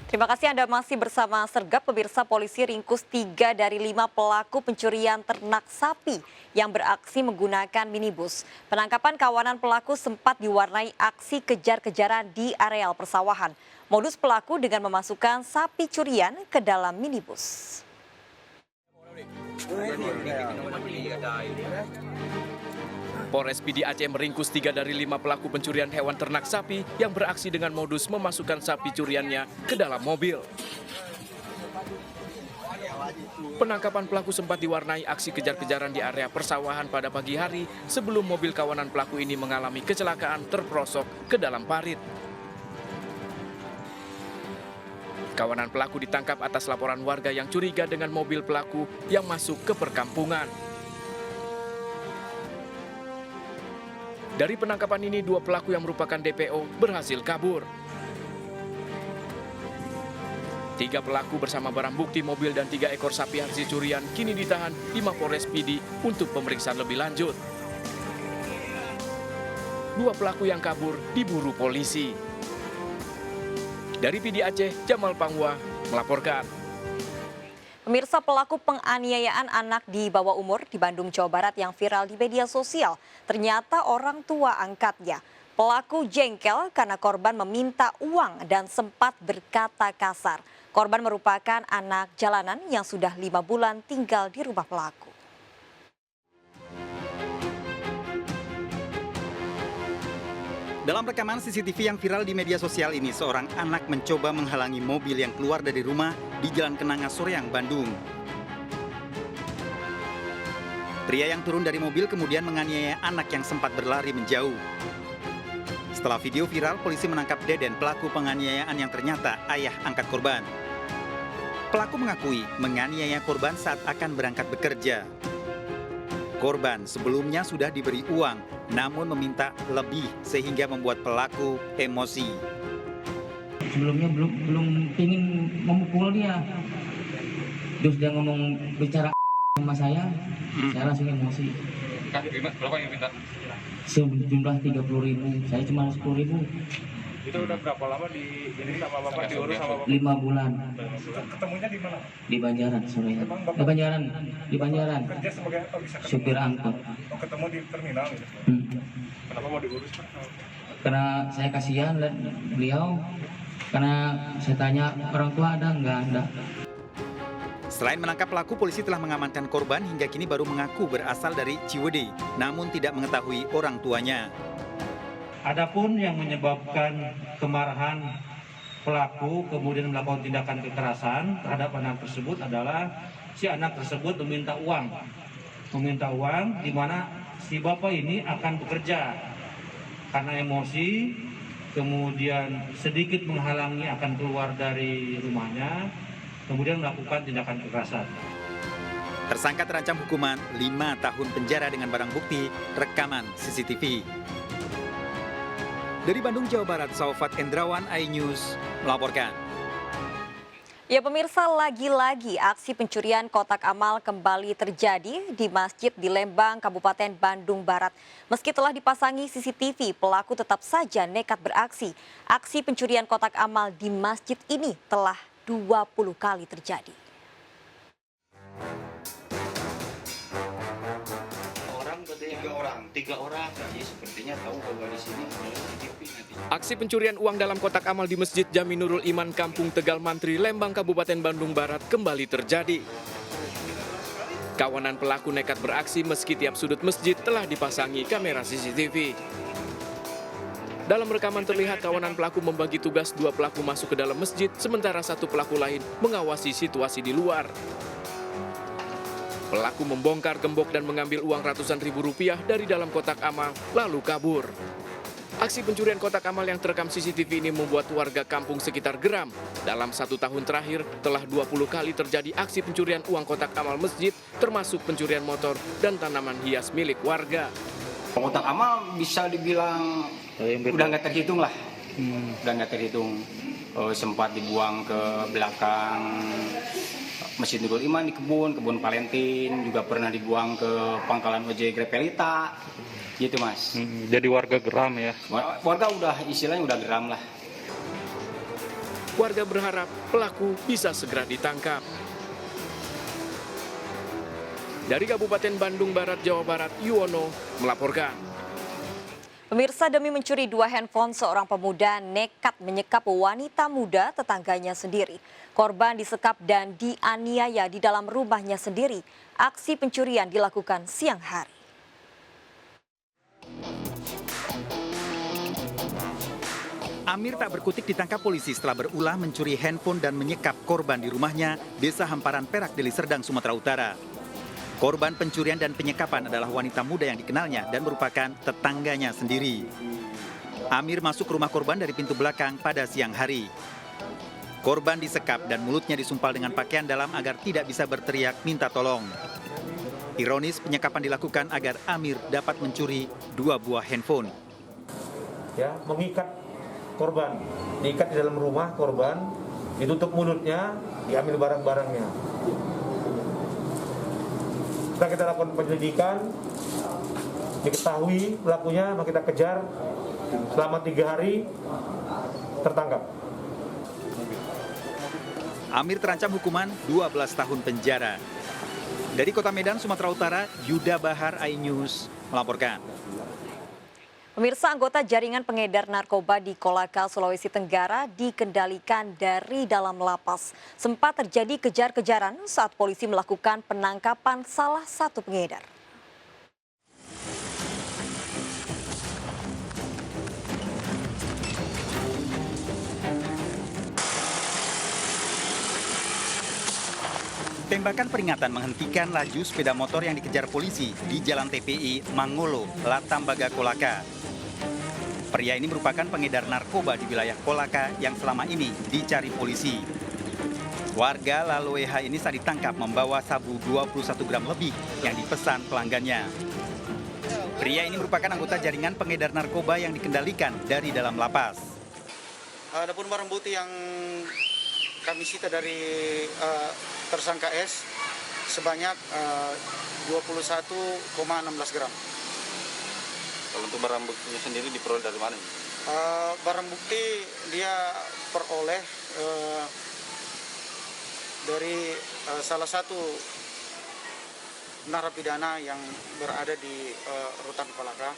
Terima kasih Anda masih bersama Sergap. Pemirsa, polisi ringkus 3 dari 5 pelaku pencurian ternak sapi yang beraksi menggunakan minibus. Penangkapan kawanan pelaku sempat diwarnai aksi kejar-kejaran di areal persawahan. Modus pelaku dengan memasukkan sapi curian ke dalam minibus. Polres PD Aceh meringkus 3 dari 5 pelaku pencurian hewan ternak sapi yang beraksi dengan modus memasukkan sapi curiannya ke dalam mobil. Penangkapan pelaku sempat diwarnai aksi kejar-kejaran di area persawahan pada pagi hari sebelum mobil kawanan pelaku ini mengalami kecelakaan terperosok ke dalam parit. Kawanan pelaku ditangkap atas laporan warga yang curiga dengan mobil pelaku yang masuk ke perkampungan. Dari penangkapan ini, 2 pelaku yang merupakan DPO berhasil kabur. 3 pelaku bersama barang bukti mobil dan 3 ekor sapi hasil curian kini ditahan di Mapolres PD untuk pemeriksaan lebih lanjut. 2 pelaku yang kabur diburu polisi. Dari PD Aceh, Jamal Pangwa melaporkan. Pemirsa, pelaku penganiayaan anak di bawah umur di Bandung, Jawa Barat yang viral di media sosial ternyata orang tua angkatnya. Pelaku jengkel karena korban meminta uang dan sempat berkata kasar. Korban merupakan anak jalanan yang sudah 5 bulan tinggal di rumah pelaku. Dalam rekaman CCTV yang viral di media sosial ini, seorang anak mencoba menghalangi mobil yang keluar dari rumah di Jalan Kenanga, Soreang, Bandung. Pria yang turun dari mobil kemudian menganiaya anak yang sempat berlari menjauh. Setelah video viral, polisi menangkap Deden, pelaku penganiayaan yang ternyata ayah angkat korban. Pelaku mengakui menganiaya korban saat akan berangkat bekerja. Korban sebelumnya sudah diberi uang, namun meminta lebih sehingga membuat pelaku emosi. Sebelumnya belum ingin memukul dia, terus dia ngomong bicara sama saya langsung emosi. Berapa yang minta? Sejumlah 30.000, saya cuma 10.000. Itu udah berapa lama di ini sama bapak diurus sama bapak? 5 bulan. Ketemunya di mana? Di Banjaran sore. Di Banjaran. Kerja sebagai apa bisa ketemu? Supir angkot. Oh, ketemu di terminal gitu. Kenapa mau diurus, Pak? Karena saya kasihan lihat beliau. Karena saya tanya orang tua ada nggak ada. Selain menangkap pelaku, polisi telah mengamankan korban hingga kini baru mengaku berasal dari Ciwidey, namun tidak mengetahui orang tuanya. Adapun yang menyebabkan kemarahan pelaku kemudian melakukan tindakan kekerasan terhadap anak tersebut adalah si anak tersebut meminta uang di mana si bapak ini akan bekerja karena emosi, kemudian sedikit menghalangi akan keluar dari rumahnya, kemudian melakukan tindakan kekerasan. Tersangka terancam hukuman 5 tahun penjara dengan barang bukti rekaman CCTV. Dari Bandung, Jawa Barat, Saufat Endrawan, iNews melaporkan. Ya pemirsa, lagi-lagi aksi pencurian kotak amal kembali terjadi di masjid di Lembang, Kabupaten Bandung Barat. Meski telah dipasangi CCTV, pelaku tetap saja nekat beraksi. Aksi pencurian kotak amal di masjid ini telah 20 kali terjadi. Tiga orang, jadi sepertinya tahu bahwa di sini Aksi pencurian uang dalam kotak amal di Masjid Jami Nurul Iman, Kampung Tegal Mantri, Lembang, Kabupaten Bandung Barat kembali terjadi. Kawanan pelaku nekat beraksi meski tiap sudut masjid telah dipasangi kamera CCTV. Dalam rekaman terlihat kawanan pelaku membagi tugas 2 pelaku masuk ke dalam masjid, sementara 1 pelaku lain mengawasi situasi di luar. Pelaku membongkar gembok dan mengambil uang ratusan ribu rupiah dari dalam kotak amal, lalu kabur. Aksi pencurian kotak amal yang terekam CCTV ini membuat warga kampung sekitar geram. Dalam 1 tahun terakhir, telah 20 kali terjadi aksi pencurian uang kotak amal masjid, termasuk pencurian motor dan tanaman hias milik warga. kotak amal bisa dibilang udah nggak terhitung lah, udah nggak terhitung. Sempat dibuang ke belakang Masjid Nurul Iman di kebun Valentin, juga pernah dibuang ke pangkalan ojek Grepelita, gitu Mas. Jadi warga geram ya? Warga udah istilahnya udah geram lah. Warga berharap pelaku bisa segera ditangkap. Dari Kabupaten Bandung Barat, Jawa Barat, Yuwono melaporkan. Pemirsa, demi mencuri 2 handphone, seorang pemuda nekat menyekap wanita muda tetangganya sendiri. Korban disekap dan dianiaya di dalam rumahnya sendiri. Aksi pencurian dilakukan siang hari. Amir tak berkutik ditangkap polisi setelah berulah mencuri handphone dan menyekap korban di rumahnya, Desa Hamparan Perak, Deli Serdang, Sumatera Utara. Korban pencurian dan penyekapan adalah wanita muda yang dikenalnya dan merupakan tetangganya sendiri. Amir masuk ke rumah korban dari pintu belakang pada siang hari. Korban disekap dan mulutnya disumpal dengan pakaian dalam agar tidak bisa berteriak minta tolong. Ironis, penyekapan dilakukan agar Amir dapat mencuri 2 buah handphone. Ya, mengikat korban, diikat di dalam rumah korban, ditutup mulutnya, diambil barang-barangnya. Setelah kita lakukan penyelidikan, diketahui pelakunya, maka kita kejar selama 3 hari, tertangkap. Amir terancam hukuman 12 tahun penjara. Dari Kota Medan, Sumatera Utara, Yuda Bahar, iNews melaporkan. Pemirsa, anggota jaringan pengedar narkoba di Kolaka, Sulawesi Tenggara dikendalikan dari dalam lapas. Sempat terjadi kejar-kejaran saat polisi melakukan penangkapan salah satu pengedar. Tembakan peringatan menghentikan laju sepeda motor yang dikejar polisi di Jalan TPI Mangolo, Latambaga, Kolaka. Pria ini merupakan pengedar narkoba di wilayah Kolaka yang selama ini dicari polisi. Warga Laloeha ini saat ditangkap membawa sabu 21 gram lebih yang dipesan pelanggannya. Pria ini merupakan anggota jaringan pengedar narkoba yang dikendalikan dari dalam lapas. Adapun barang bukti yang kami sita dari tersangka S sebanyak 21,16 gram. Kalau untuk barang buktinya sendiri diperoleh dari mana? Barang bukti dia peroleh dari salah satu narapidana yang berada di rutan Kolaka.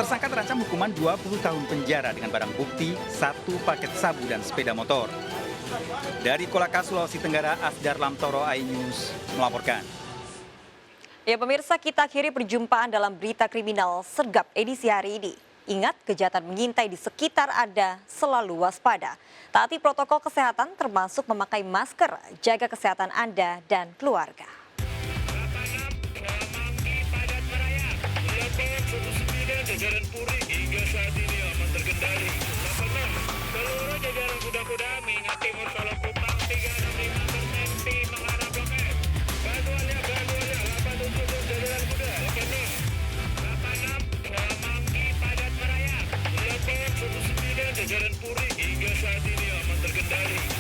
Tersangka terancam hukuman 20 tahun penjara dengan barang bukti 1 paket sabu dan sepeda motor. Dari Kolaka, Sulawesi Tenggara, Asdar Lamtoro, iNews melaporkan. Ya pemirsa, kita akhiri perjumpaan dalam berita kriminal Sergap edisi hari ini. Ingat, kejahatan mengintai di sekitar Anda, selalu waspada. Taati protokol kesehatan termasuk memakai masker, jaga kesehatan Anda dan keluarga. Jajaran Puri hingga saat ini aman terkendali. 86, seluruh jajaran kuda-kuda mengingat timur Solo Kupang 365% mengarah Blok M. Bantuannya 87 jajaran kuda. Rekening 86, Semanggi Padat Meraya. 89, jajaran Puri hingga saat ini aman terkendali.